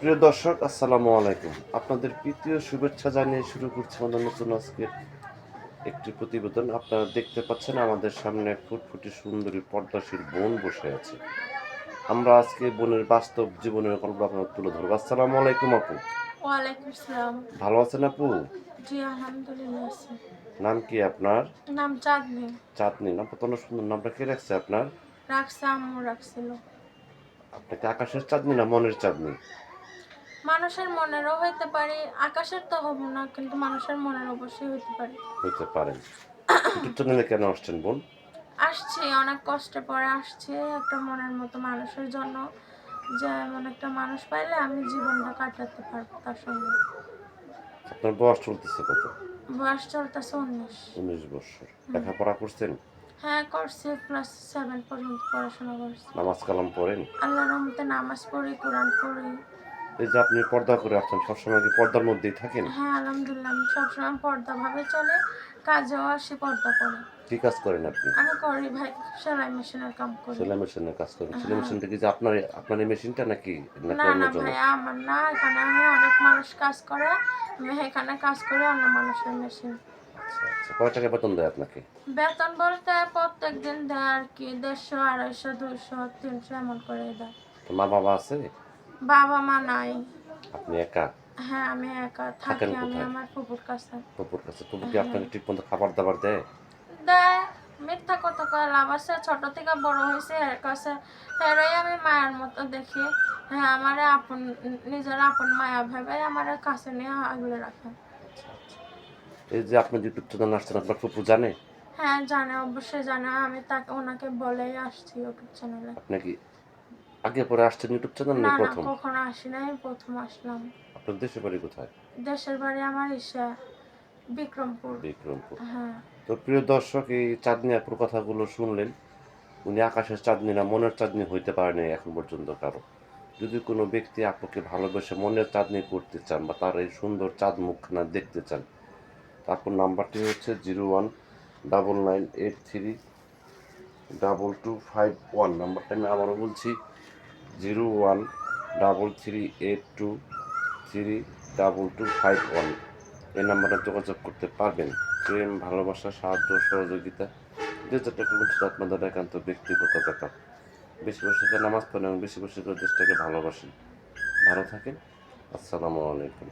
প্রিয় দর্শক, আসসালামু আলাইকুম। আপনাদের প্রীতীয় শুভেচ্ছা জানিয়ে শুরু করছি আমাদের নতুন আজকের একটি প্রতিবেদন। আপনারা দেখতে পাচ্ছেন আমাদের সামনে এক ফুটফুটে সুন্দরী পর্দাশীল বোন বসে আছে। আমরা আজকে বোনের বাস্তব জীবনের গল্প আপনাদের তুলে ধরবো। আসসালামু আলাইকুম আপু। ওয়ালাইকুম আসসালাম। ভালো আছেন আপু? জি, আলহামদুলিল্লাহ আছি। নাম কি আপনার? নাম চাঁদনি। চাঁদনি। নামটা তো অনেক সুন্দর। নামটা কে রাখছে আপনার? রাখছে, আম্মু রাখছিল। আপনাকে আকাশের চাঁদনি না মনের চাঁদনি? মানুষের মনেরও হইতে পারে, আকাশের তো হব না, কিন্তু মানুষের মনের অবশ্যই হইতে পারে। হইতে পারেন। ইউটিউব চ্যানেলে কেন আসছেন বোন? আসছি, অনেক কষ্টে পরে আসছি একটা মনের মতো মানুষের জন্য, যে এমন একটা মানুষ পাইলে আমি জীবনটা কাটাতে পারবো তার সঙ্গে। আপনার বয়স চলতেছে কত? বয়স চলতেছে 19। 19 বছর। লেখাপড়া করছেন? হ্যাঁ, করছি, ক্লাস 7 পর্যন্ত পড়াশোনা করছি। নামাজ কালাম পড়েন? আল্লাহর রহমতে নামাজ পড়ি, কোরআন পড়ি। এই যে আপনি পর্দা করে আসছেন, সবসময় কি পর্দার মধ্যেই থাকেন? হ্যাঁ, আলহামদুলিল্লাহ, আমি সবসময় পর্দাভাবে চলে, কাজেও আসি পর্দা করে। কি কাজ করেন আপনি? আমি করি ভাই, সেলাই মেশিনের কাম করি। সেলাই মেশিনের কাজ করেন? সেলাই হ্যাঁ। মেশিনটা কি যে আপনার আপনার এই মেশিনটা নাকি নাকি না না অন্যজনের? ভাইয়া, আমার না, এখানে আমি অনেক মানুষ কাজ করে, আমি এখানে কাজ করি অন্য মানুষের মেশিন। আচ্ছা আচ্ছা, কয় টাকা বেতন দেয় আপনাকে? বেতন বলতে প্রত্যেক দিন দেয় আর কি, 150, 250, 200, 300 এমন করে দেয়। তো মা বাবা আছে? বাবা মা নাই। আপনি একা? হ্যাঁ, আমি একা থাকেন থাকি, আমি কোথায়? আমার ফুপুর কাছে। ফুপুর কাছে? ফুপু কি হ্যাঁ, আপনাকে ঠিক মতো খাবার দাবার দেয়? দেয়। মিথ্যা কথা কয়ে লাভ আছে? ছোট থেকে বড় হয়েছে এর কাছে, এরাই আমি মায়ের মতো দেখি। হ্যাঁ, আমারে আপন, নিজের আপন মায়া ভেবে আমারে কাছে নিয়ে আগলে রাখে। আচ্ছা আচ্ছা। এই যে আপনি যে ইউটিউব চ্যানেল আসছেন, আপনার ফুপু জানে? হ্যাঁ জানে, অবশ্যই জানে, আমি তাকে ওনাকে বলেই আসছি ইউটিউব চ্যানেলে। আপনি কি আগে পরে আসছেন ইউটিউব চ্যানেল না নিয়ে না, প্রথম? কখনো আসি নাই, প্রথম আসলাম। আপনার দেশের বাড়ি কোথায়? দেশের বাড়ি আমার বিক্রমপুর। বিক্রমপুর। হ্যাঁ। তো প্রিয় দর্শক, এই চাঁদনি আপুর কথাগুলো শুনলেন। উনি আকাশের চাঁদনি না মনের চাঁদনি হইতে পারেনি এখন পর্যন্ত কারো। যদি কোনো ব্যক্তি আপনাকে ভালোবেসে মনের চাঁদনি করতে চান বা তার এই সুন্দর চাঁদ মুখখানা দেখতে চান, আপনার নাম্বারটি হচ্ছে 0199832251। নাম্বারটা আমি আবারও বলছি, 0133823251। এই নাম্বারে যোগাযোগ করতে পারবেন। প্রেম, ভালোবাসা, সাহায্য, সহযোগিতা যে যেটা করবেন সেটা আপনাদের একান্ত ব্যক্তিগত ব্যাপার। বেশি বেশি করে নামাজ পড়েন এবং বেশি বেশি করে দেশটাকে ভালোবাসেন। ভালো থাকেন। আসসালামু আলাইকুম।